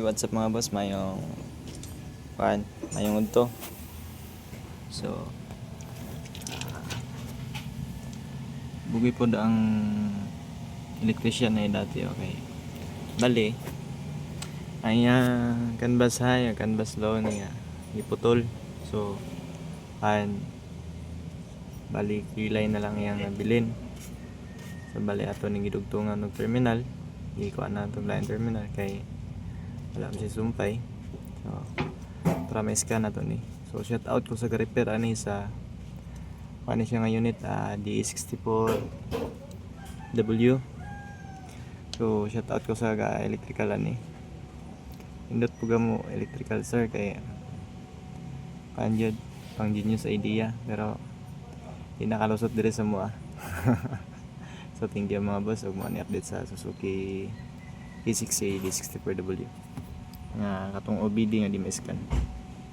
What's up mga boss, mayong udto. So bugi po ang electrician na dati, okay. Bali ay canvas high, canvas low niya iputol. So bali kilay na lang yang nabilin. So bali ato ning gidugtungan ng terminal, ikuan na itong line terminal kay wala si sumpay. So para may scan na to ni. So shout out ko sa repair ani sa ano siya nga unit, DE64W. So shout out ko sa electrical ani. Indot po mo electrical sir kay kanjud pang genius idea pero di nakalusot dire sa mua. So thank you mga boss, ug mo ni update sa Suzuki E60 DE64W nga katong OBD nga di ma-scan.